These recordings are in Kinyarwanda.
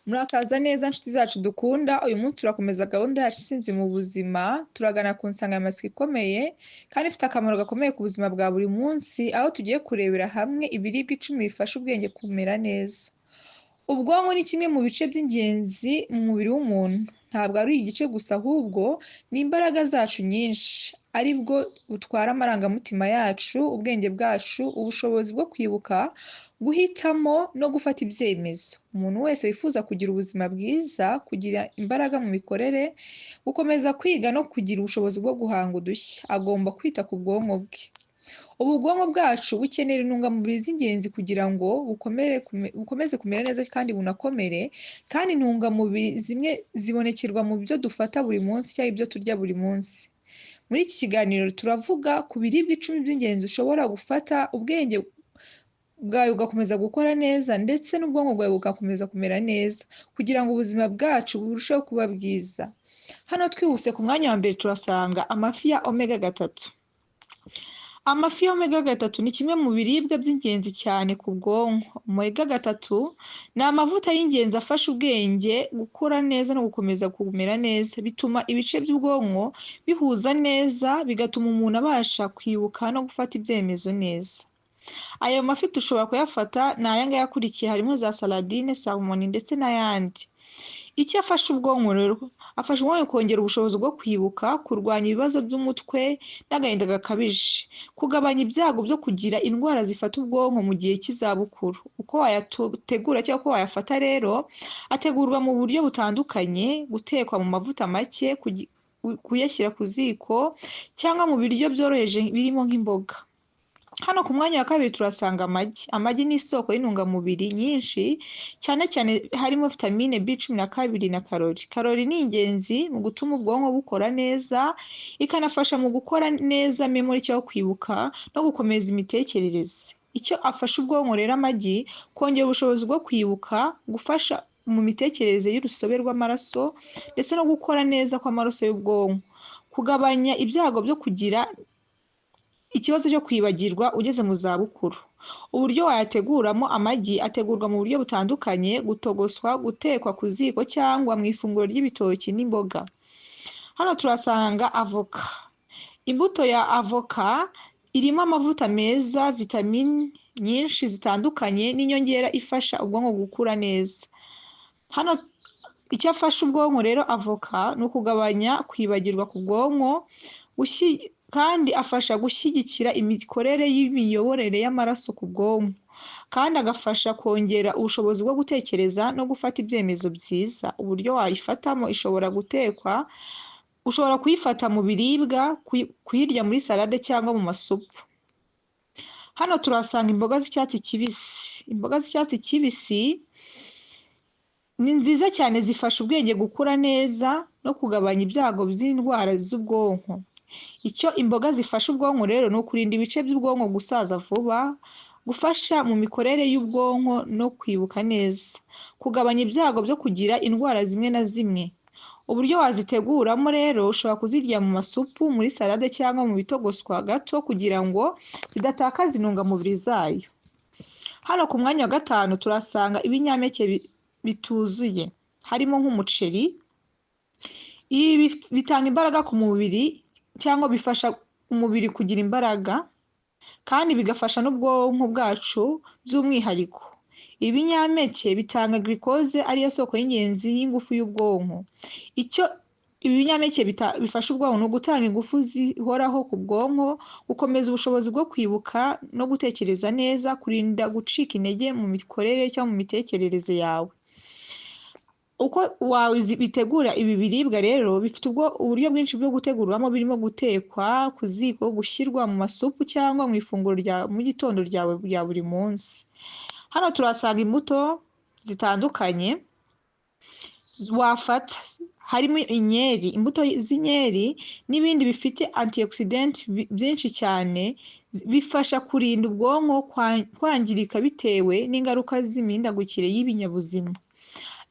Murakaza neza nshuti zacu dukunda, uyu munsi turakomeza gahunda yacu isinzi mu buzima, turagana ku nsanganyamatsiko ikomeye kandi ifite akamaro gakomeye ku buzima bwa buri munsi, aho tugiye kurebera hamwe ibiribwa 10 bifasha ubwenge kumera neza. Ubwonko ni kimwe mu bice by'ingenzi mu mubiri w'umuntu. Ntabwo ari igice gusa, ahubwo ni imbaraga zacu nyinshi, ari bwo butwara amarangamutima yacu, ubwenge bwacu, ubushobozi bwo kwibuka, guhitamo no gufata ibyemezo. Umuntu wese wifuza kugira ubuzima bwiza, kugira imbaraga mu mikorere, gukomeza kwiga no kugira ubushobozi bwo guhanga udushya, agomba kwita ku bwonko bwe. Ubu bwonko bwacu bukenera intungamubiri z'ingenzi kugira ngo bukomeze kumera neza kandi bunakomere, kandi intungamubiri zimwe zibonekerwa mu byo dufata buri munsi cyangwa ibyo turya buri munsi. Muri iki kiganiro turavuga ku biribwa 10 by'ingenzi ushobora gufata ubwenge bwawe bugakomeza gukora neza, ndetse n'ubwonko bwawe bugakomeza kumera neza, kugira ngo ubuzima bwacu burusheho kuba bwiza. Hano twihuse ku mwanya wa mbere turasanga amafi ya omega 3. Amafi ya omega 3 ni kimwe mu biribwa by'ingenzi cyane ku bwonko. Omega 3 ni amavuta y'ingenzi afasha ubwenge gukura neza no gukomeza kumera neza. Bituma ibice by'ubwonko bihuza neza, bigatuma umuntu abasha kwibuka no gufata ibyemezo neza. Ayo mafi dushobora kuyafata ni aya ngaya akurikiye, harimo za saladine, salmon ndetse n'ayandi. Icyo afasha ubwonko rero, afasha ubwonko kongera ubushobozi bwo kwibuka, kurwanya ibibazo by'umutwe n'agahinda gakabije, kugabanya ibyago byo kugira indwara zifata ubwonko mu gihe cy'izabukuru. Uko wayategura cyangwa uko wayafata rero, ategurwa mu buryo butandukanye: gutekwa mu mavuta make, kuyashyira ku ziko, cyangwa mu biryo byoroheje birimo nk'imboga. Hano ku mwanya wa kabiri turasanga amagi. Amagi ni isoko y'intungamubiri nyinshi, cyane cyane harimo vitamine B12 na karori. Karori ni ingenzi mu gutuma ubwonko bukora neza, ikanafasha mu gukora neza memory cyangwa kwibuka no gukomeza imitekerereze. Icyo afasha ubwonko rero amagi: kongera ubushobozi bwo kwibuka, gufasha mu mitekerereze y'urusobe rw'amaraso, ndetse no gukora neza kw'amaraso y'ubwonko, kugabanya ibyago byo kugira ikibazo cyo kwibagirwa ugeze mu zabukuru. Uburyo wayateguramo: amagi ategurwa mu buryo butandukanye: gutogoswa, gutekwa ku ziko, cyangwa mu ifunguro ry'ibitoki n'imboga. Hano turasanga avoka. Imbuto ya avoka irimo amavuta meza, vitamine nyinshi zitandukanye n'inyongera ifasha ubwonko gukura neza. Hano icyo afasha ubwonko rero avoka ni ukugabanya kwibagirwa ku bwonko, kandi afasha gushyigikira imikorere y'imiyoborere y'amaraso ku bwonko, kandi agafasha kongera ubushobozi bwo gutekereza no gufata ibyemezo byiza. Uburyo wayifatamo: ishobora gutekwa, ushobora kuyifata mu biribwa, kuyirya muri salade cyangwa mu masupu. Hano turasanga imboga z'icyatsi kibisi. Imboga z'icyatsi kibisi ni nziza cyane, zifasha ubwenge gukura neza no kugabanya ibyago by'indwara z'ubwonko. Icyo imboga zifasha ubwonko rero ni ukurinda ibice by'ubwonko gusaza vuba, gufasha mu mikorere y'ubwonko no kwibuka neza, kugabanya ibyago byo kugira indwara zimwe na zimwe. Uburyo waziteguramo rero: ushobora kuzirya mu masupu, muri salade, cyangwa mu bitogoswa gato kugira ngo zidatakaza intungamubiri zayo. Hano ku mwanya wa gatanu turasanga ibinyampeke bituzuye, harimo nk'umuceri. Ibi bitanga imbaraga ku mubiri, cyangwa bifasha umubiri kugira imbaraga, kandi bigafasha n'ubwonko bwacu by'umwihariko. Ibinyampeke bitanga glucose, ariyo soko y'ingenzi y'ingufu y'ubwonko. Icyo ibi binyampeke bifasha ubwonko ni ugutanga ingufu zihoraho ku bwonko, gukomeza ubushobozi bwo kwibuka no gutekereza neza, kurinda gucika intege mu mikorere cyangwa mu mitekerereze yawe. Uko bitegura ibi biribwa rero, bifite uburyo bwinshi bwo gutegurwamo, birimo gutekwa ku ziko, gushyirwa mu masupu, cyangwa mu ifunguro rya mu gitondo ryawe rya buri munsi. Hano turasanga imbuto zitandukanye wafata, harimo inkeri. Imbuto z'inkeri n'ibindi bifite antioxidant byinshi cyane, bifasha kurinda ubwonko kwangirika bitewe n'ingaruka z'imihindagurikire y'ibinyabuzima.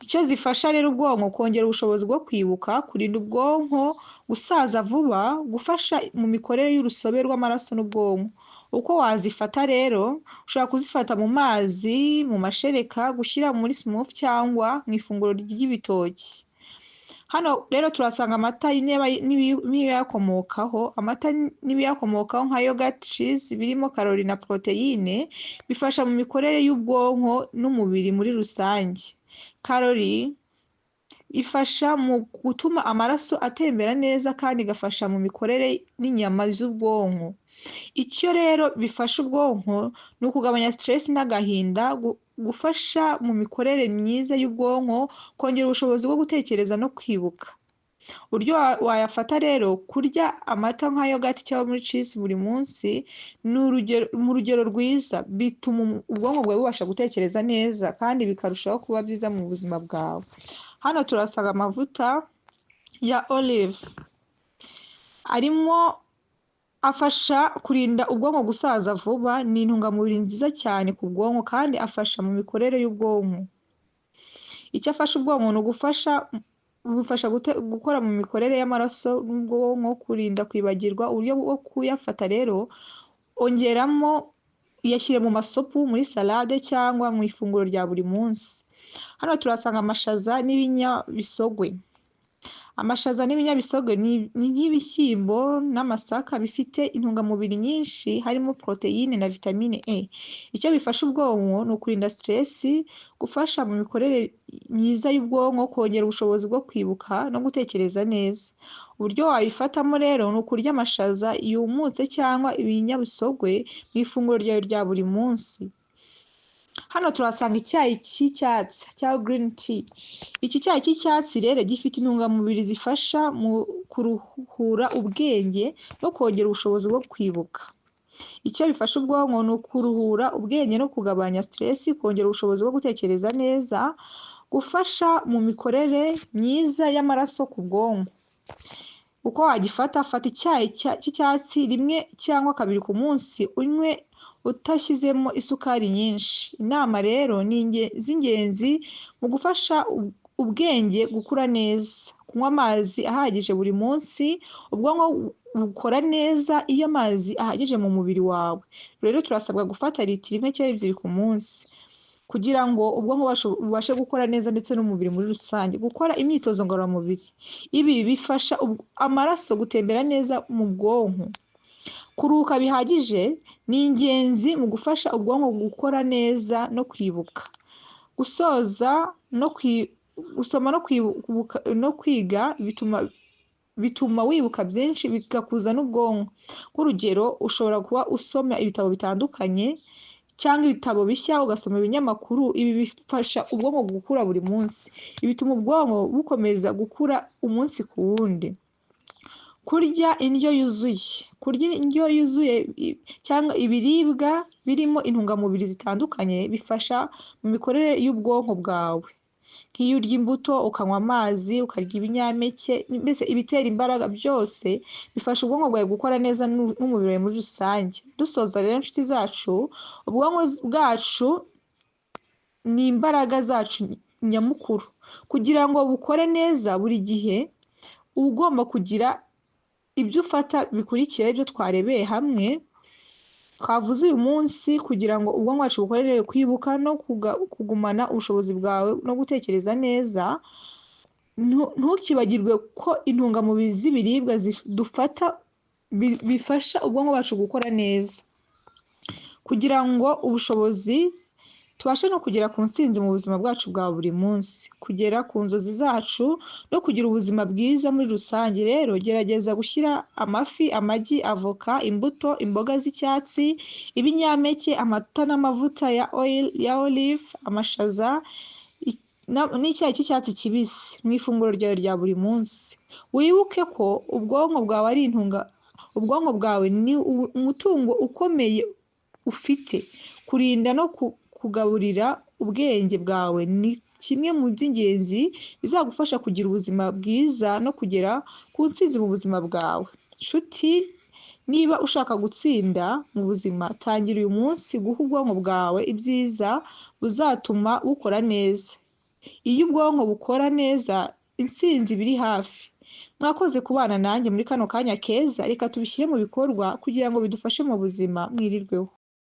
icyo zifasha rero ubwonko kongera ubushobozi bwo kwibuka, kurinda ubwonko gusaza vuba, gufasha mu mikorere y'urusobe rw'amaraso n'ubwonko. Uko wazifata rero, ushobora kuzifata mu mazi, mu mashereka, gushyira muri smoothie cyangwa mu ifunguro ry'ibitoki. Hano rero turasanga amata n'ibiyakomokaho. Amata n'ibiyakomokaho nka yogurt, cheese birimo karori na poroteyine bifasha mu mikorere y'ubwonko n'umubiri muri rusange. Karori ifasha mu gutuma amaraso atembera neza kandi igafasha mu mikorere n'inyama z'ubwonko. Icyo rero bifasha ubwonko ni ukugabanya stress n'agahinda, gufasha mu mikorere myiza y'ubwonko, kongera ubushobozi bwo gutekereza no kwibuka. Uburyo wayafata rero, kurya amata nka yogurt cyangwa muri cheese buri munsi mu rugero rwiza bituma ubwonko bwawe bubasha gutekereza neza kandi bikarushaho kuba byiza mu buzima bwawe. Hano turasanga amavuta ya olive arimo afasha kurinda ubwonko gusaza vuba. Ni intungamubiri nziza cyane ku bwonko kandi afasha mu mikorere y'ubwonko. Icyo afasha ubwonko ni bufasha gukora mu mikorere y'amaraso n'ubwonko, kurinda kwibagirwa. Uburyo bwo kuyafata rero, ongeramo uyashyire mu masopu, muri salade cyangwa mu ifunguro rya buri munsi. Hano turasanga amashaza n'ibinyabisogwe. Amashaza n'ibinyabisogwe ni nk'ibishyimbo n'amasaka bifite intungamubiri nyinshi, harimo poroteyine na vitamine E. Icyo bifasha ubwonko ni ukurinda stress, gufasha mu mikorere myiza y'ubwonko, kongera ubushobozi bwo kwibuka no gutekereza neza. Uburyo wabifatamo rero ni ukurya amashaza yumutse cyangwa ibinyabisogwe mu ifunguro ryawe rya buri munsi. Hano turasanga icyayi cy'icyatsi cyangwa green tea. Iki cyayi cy'icyatsi rero gifite intungamubiri zifasha mu kuruhura ubwenge no kongera ubushobozi bwo kwibuka. Icyo bifasha ubwonko ni ukuruhura ubwenge no kugabanya stress, kongera ubushobozi bwo gutekereza neza, gufasha mu mikorere myiza y'amaraso ku bwonko. Uko wagifata, fata icyayi cy'icyatsi rimwe cyangwa kabiri ku munsi, unywe utashyizemo isukari nyinshi. Inama rero ni z'ingenzi mu gufasha ubwenge gukura neza. Kunywa amazi ahagije buri munsi. Ubwonko bukora neza iyo amazi ahagije mu mubiri wawe. Rero turasabwa gufata litiro 1 cyangwa 2 ku munsi kugira ngo ubwonko bubashe gukora neza ndetse n'umubiri muri rusange. Gukora imyitozo ngororamubiri, ibi bifasha amaraso gutembera neza mu bwonko. Kuruhuka bihagije ni ingenzi mu gufasha ubwonko gukora neza no kwibuka. Gusoma no kwiga bituma wibuka byinshi, bigakuza n'ubwonko. Nk'urugero, ushobora kuba usoma ibitabo bitandukanye cyangwa ibitabo bishya, ugasoma ibinyamakuru. Ibi bifasha ubwonko gukura buri munsi. Ibi bituma ubwonko bukomeza gukura umunsi ku wundi. Kurya indyo yuzuye cyangwa ibiribwa birimo intungamubiri zitandukanye bifasha mu mikorere y'ubwonko bwawe. Nk'iyo urya imbuto, ukanywa amazi, ukarya ibinyampeke, mbese ibitera imbaraga, byose bifasha ubwonko bwawe gukora neza n'umubiri wawe muri rusange. Dusoza rero inshuti zacu, ubwonko bwacu ni imbaraga zacu nyamukuru. Kugira ngo bukore neza buri gihe, uba ugomba kugira ibyo ufata bikurikira ibyo twarebeye hamwe twavuze uyu munsi, kugira ngo ubwonko bwacu bukorere kwibuka no kugumana ubushobozi bwawe no gutekereza neza. Ntukibagirwe ko intungamubiri z'ibiribwa dufata bifasha ubwonko bwacu gukora neza, kugira ngo tubashe no kugera ku ntsinzi mu buzima bwacu bwa buri munsi, kugera ku nzozi zacu no kugira ubuzima bwiza muri rusange. Rero gerageza gushyira amafi, amagi, avoka, imbuto, imboga z'icyatsi, ibinyampeke, amata n'amavuta ya olive, amashaza n'icyayi cy'icyatsi kibisi mu ifunguro ryawe rya buri munsi. Wibuke ko ubwonko bwawe ni umutungo ukomeye ufite. Kurinda no kugaburira ubwenge bwawe ni kimwe mu by'ingenzi bizagufasha kugira ubuzima bwiza no kugera ku ntsinzi mu buzima bwawe. Nshuti, niba ushaka gutsinda mu buzima, tangira uyu munsi guha ubwonko bwawe ibyiza buzatuma bukora neza. Iyo ubwonko bukora neza, intsinzi iba iri hafi. Mwakoze kubana nanjye muri kano kanya keza, reka tubishyire mu bikorwa kugira ngo bidufashe mu buzima. Mwirirweho.